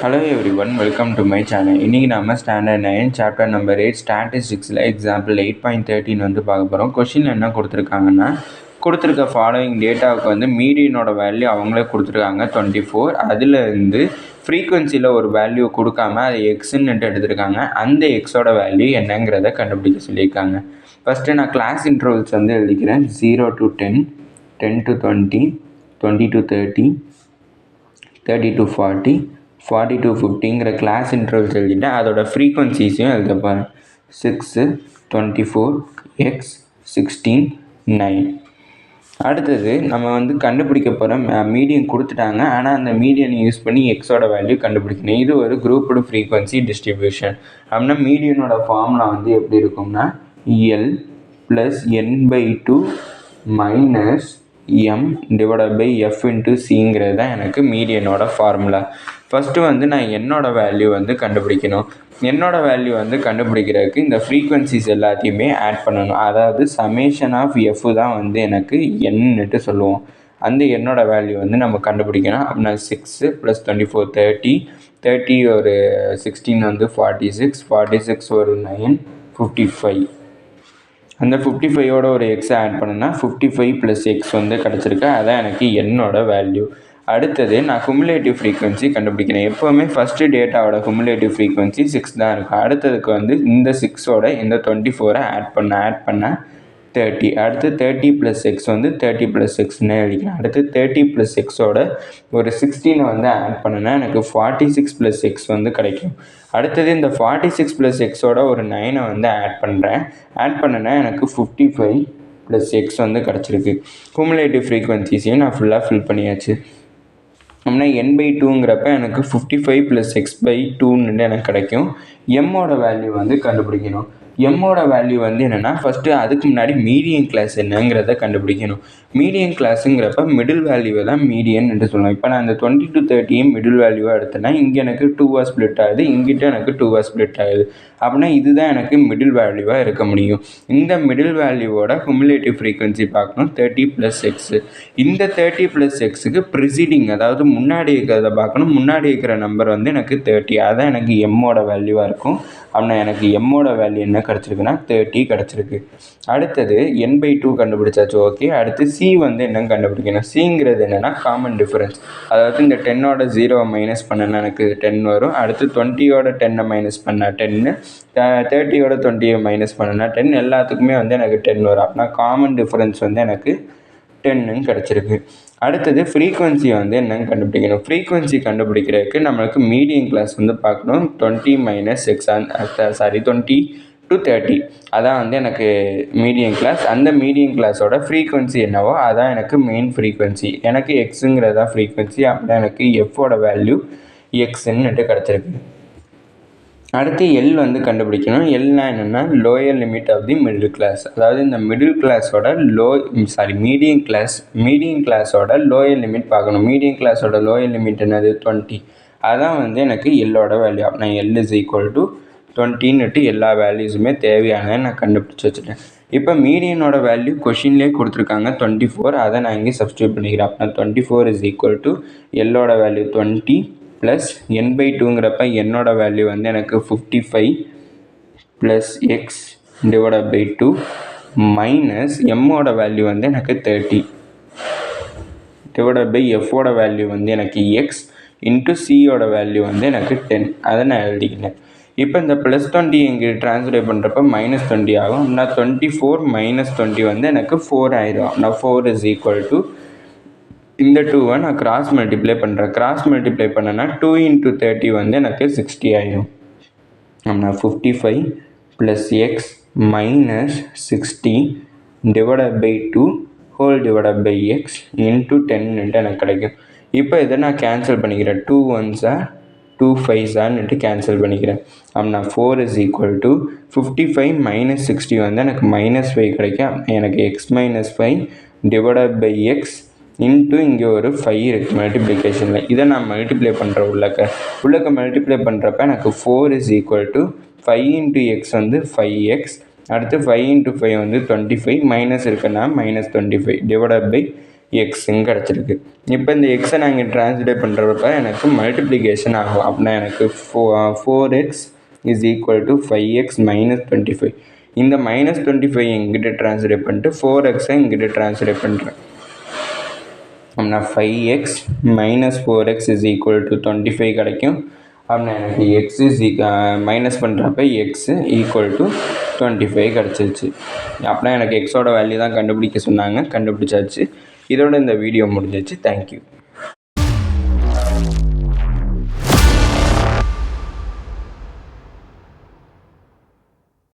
Hello everyone, welcome to my channel. இன்னைக்கு நாம standard 9 chapter number 8 ஸ்டாட்டிஸ்டிக்ஸில் example 8.13 வந்து பார்க்க போகிறோம். கொஷின் என்ன கொடுத்துருக்காங்கன்னா, கொடுத்துருக்க ஃபாலோயிங் டேட்டாவுக்கு வந்து மீடியனோட வேல்யூ அவங்களே கொடுத்துருக்காங்க 24. அதிலிருந்து ஃப்ரீக்வன்சியில் ஒரு வேல்யூ கொடுக்காம அதை எக்ஸ்ன்னு எடுத்துருக்காங்க. அந்த எக்ஸோட வேல்யூ என்னங்கிறத கண்டுபிடிக்க சொல்லியிருக்காங்க. ஃபஸ்ட்டு நான் கிளாஸ் இன்டர்வல்ஸ் வந்து எழுதிக்கிறேன். 0 to 10, 10 to 20, 20 to 30, 30 to 40, 40 to 50ங்கிற class intervals எழுதிட்டு அதோட ஃப்ரீக்வன்சிஸையும் எழுதப்பாரு. 6, 24, x, 16, 9. அடுத்தது நம்ம வந்து கண்டுபிடிக்க போகிற மீடியன் கொடுத்துட்டாங்க. ஆனால் அந்த மீடியனை யூஸ் பண்ணி எக்ஸோட வேல்யூ கண்டுபிடிக்கணும். இது ஒரு குரூப்டு ஃப்ரீக்வன்சி டிஸ்ட்ரிபியூஷன். அப்படின்னா மீடியனோட ஃபார்முலா வந்து எப்படி இருக்கும்னா L plus n/2 minus m divided by f into சிங்கிறது தான் எனக்கு மீடியனோட ஃபார்முலா. ஃபஸ்ட்டு வந்து நான் என்னோட வேல்யூ வந்து கண்டுபிடிக்கணும். என்னோட வேல்யூ வந்து கண்டுபிடிக்கிறதுக்கு இந்த ஃப்ரீக்வன்சிஸ் எல்லாத்தையுமே ஆட் பண்ணணும். அதாவது சமேஷன் ஆஃப் எஃப் தான் வந்து எனக்கு என்னட்டு சொல்லுவோம். அந்த என்னோட வேல்யூ வந்து நம்ம கண்டுபிடிக்கணும். அப்படின்னா 6 + 24 30, 30 ஒரு 16 வந்து 46, 46 ஒரு 9, 55. அந்த 55ஓட ஒரு எக்ஸை ஆட் பண்ணுன்னா 55 + x வந்து கிடச்சிருக்கு. அதான் எனக்கு என்னோட வேல்யூ. அடுத்தது நான் குமுலேட்டிவ் ஃப்ரீக்வன்சி கண்டுபிடிக்கிறேன். எப்போவுமே ஃபஸ்ட்டு டேட்டாவோட குமுலேட்டிவ் ஃப்ரீக்வன்சி 6 தான் இருக்கும். அடுத்ததுக்கு வந்து இந்த 6ஓட இந்த 24 ஆட் பண்ண 30. அடுத்து 30 + x வந்து 30 + xன்னு எழுதிக்கிறேன். அடுத்து 30 + xோட ஒரு 16 வந்து ஆட் பண்ணுன்னா எனக்கு 46 + x வந்து கிடைக்கும். அடுத்தது இந்த 46 + xோட ஒரு 9 வந்து ஆட் பண்ணேன்னா எனக்கு 55 + x வந்து கிடச்சிருக்கு. குமுலேட்டிவ் ஃப்ரீக்வன்சிஸையும் நான் ஃபுல்லாக ஃபில் பண்ணியாச்சு. அப்படின்னா n/2ங்கிறப்ப எனக்கு 55 + x/2ன்னு எனக்கு கிடைக்கும். எம்மோட வேல்யூ வந்து கண்டுபிடிக்கணும். எம்மோட வேல்யூ வந்து என்னென்னா ஃபஸ்ட்டு அதுக்கு முன்னாடி மீடியன் கிளாஸ் என்னங்கிறத கண்டுபிடிக்கணும். மீடியன் கிளாஸுங்கிறப்ப மிடில் வேல்யூவை தான் மீடியன் என்று சொல்லணும். இப்போ நான் இந்த 20 to 30 மிடில் வேல்யூவாக எடுத்தேன்னா இங்கே எனக்கு 2ஆக ஸ்ப்ளிட் ஆகுது, இங்கிட்ட எனக்கு 2ஆக ஸ்ப்ளிட் ஆகுது. அப்படின்னா இதுதான் எனக்கு மிடில் வேல்யூவாக இருக்க முடியும். இந்த மிடில் வேல்யூவோட குமுலேட்டிவ் ஃப்ரீக்வன்சி பார்க்கணும் 30 + x. இந்த 30 + xக்கு ப்ரிசீடிங் அதாவது முன்னாடி இருக்கிறத பார்க்கணும். முன்னாடி இருக்கிற நம்பர் வந்து எனக்கு 30. அதான் எனக்கு எம்மோட வேல்யூவாக இருக்கும். அப்படின்னா எனக்கு எம்மோட வேல்யூ என்ன கிடச்சிருக்குன்னா 30 கிடச்சிருக்கு. அடுத்தது n/2 கண்டுபிடிச்சாச்சு. ஓகே. அடுத்து சி வந்து என்னன்னு கண்டுபிடிக்கணும். சிங்கிறது என்னென்னா காமன் டிஃபரன்ஸ். அதாவது இந்த 10ஓட 0 மைனஸ் பண்ணனா எனக்கு 10 வரும். அடுத்து 20ஓட 10 மைனஸ் பண்ணால் 10, 30ஓட 20 மைனஸ் பண்ணனா 10, எல்லாத்துக்குமே வந்து எனக்கு 10 வரும். அப்படின்னா காமன் டிஃபரன்ஸ் வந்து எனக்கு 10ன்னு கிடச்சிருக்கு. அடுத்தது ஃப்ரீக்வன்சி வந்து என்னன்னு கண்டுபிடிக்கணும். ஃப்ரீக்வன்சி கண்டுபிடிக்கிறதுக்கு நம்மளுக்கு மீடியன் கிளாஸ் வந்து பார்க்கணும். 20 - x 20 to 30 அதான் வந்து எனக்கு மீடியன் கிளாஸ். அந்த மீடியன் கிளாஸோட ஃப்ரீக்வன்சி என்னவோ அதான் எனக்கு மெயின் ஃப்ரீக்வன்சி. எனக்கு எக்ஸுங்கிறது தான் ஃப்ரீக்வன்சி. அப்படின்னா எனக்கு எஃபோட வேல்யூ எக்ஸ்ன்னு கிடச்சிருக்கு. அடுத்து எல் வந்து கண்டுபிடிக்கணும். எல்னா என்னென்னா lower limit of the middle class. அதாவது இந்த மிடில் கிளாஸோட மீடியன் கிளாஸோட லோயர் லிமிட் பார்க்கணும். மீடியன் கிளாஸோட லோயர் லிமிட் என்னது 20. அதான் வந்து எனக்கு எல்லோட வேல்யூ. அப்படின்னா L = 20ன்னுட்டு எல்லா வேல்யூஸுமே தேவையானதை நான் கண்டுபிடிச்சி வச்சுட்டேன். இப்போ மீடியனோட வேல்யூ கொஷின்லேயே கொடுத்துருக்காங்க 24. அதை நான் இங்கே சப்ஸ்டியூட் பண்ணிக்கிறேன். அப்படின்னா 24 = எல்லோட வேல்யூ 20 ப்ளஸ் n/2ங்கிறப்ப என்னோட வேல்யூ வந்து எனக்கு 55 + x டிவைடட் பை 2 மைனஸ் எம்மோட வேல்யூ வந்து எனக்கு 30 டிவைடட் பை எஃபோட வேல்யூ வந்து எனக்கு x இன்ட்டு சியோட வேல்யூ வந்து எனக்கு 10. அதை நான் எழுதிக்கிட்டேன். இப்போ இந்த +20 இங்கே ட்ரான்ஸ்லேட் பண்ணுறப்ப -20 ஆகும். நான் 24 - 20 வந்து எனக்கு 4 ஆயிரும். நான் 4 = இந்த 2வை நான் கிராஸ் மல்டிப்ளை பண்ணுறேன். கிராஸ் மல்டிப்ளை பண்ணேன்னா 2 × 30 வந்து எனக்கு 60 ஆயிரும். அப்படின்னா 55 + x minus 60 divided by 2 whole divided by x into 10ன்ட்டு எனக்கு கிடைக்கும். இப்போ இதை நான் கேன்சல் பண்ணிக்கிறேன். 2 1s 2 5s கேன்சல் பண்ணிக்கிறேன். அப்படின்னா 4 = 55 - 60 வந்து எனக்கு -5 கிடைக்கும். எனக்கு x - 5 divided by x into இங்கே ஒரு 5 இருக்குது மல்டிப்ளிகேஷனில். இதை நான் மல்டிப்ளை பண்ணுறேன். உள்ளக்க மல்டிப்ளை பண்ணுறப்ப எனக்கு 4 = 5 × x வந்து 5x. அடுத்து 5 × 5 வந்து 25 மைனஸ் இருக்குன்னா -25 டிவைடட் பை எக்ஸுன்னு கிடச்சிருக்கு. இப்போ இந்த எக்ஸை நான் இங்கே ட்ரான்ஸ்லேட் பண்ணுறப்ப எனக்கு மல்டிப்ளிகேஷன் ஆகும். அப்படின்னா எனக்கு 4x is equal to 5x minus 25. இந்த மைனஸ் 25 எங்கிட்ட ட்ரான்ஸ்லேட் பண்ணிட்டு 4xஐ இங்கிட்ட ட்ரான்ஸ்லேட் பண்ணுறேன். அப்படின்னா 5x minus 4x is equal to 25 கிடைக்கும். அப்படின்னா எனக்கு எக்ஸ் இஸ் மைனஸ் பண்ணுறப்ப எக்ஸு ஈக்குவல் டு 25 கிடச்சிருச்சு. அப்படின்னா எனக்கு எக்ஸோட வேல்யூ தான் கண்டுபிடிக்க சொன்னாங்க, கண்டுபிடிச்சாச்சு. இதோட இந்த வீடியோ முடிஞ்சிச்சு. தேங்க்யூ.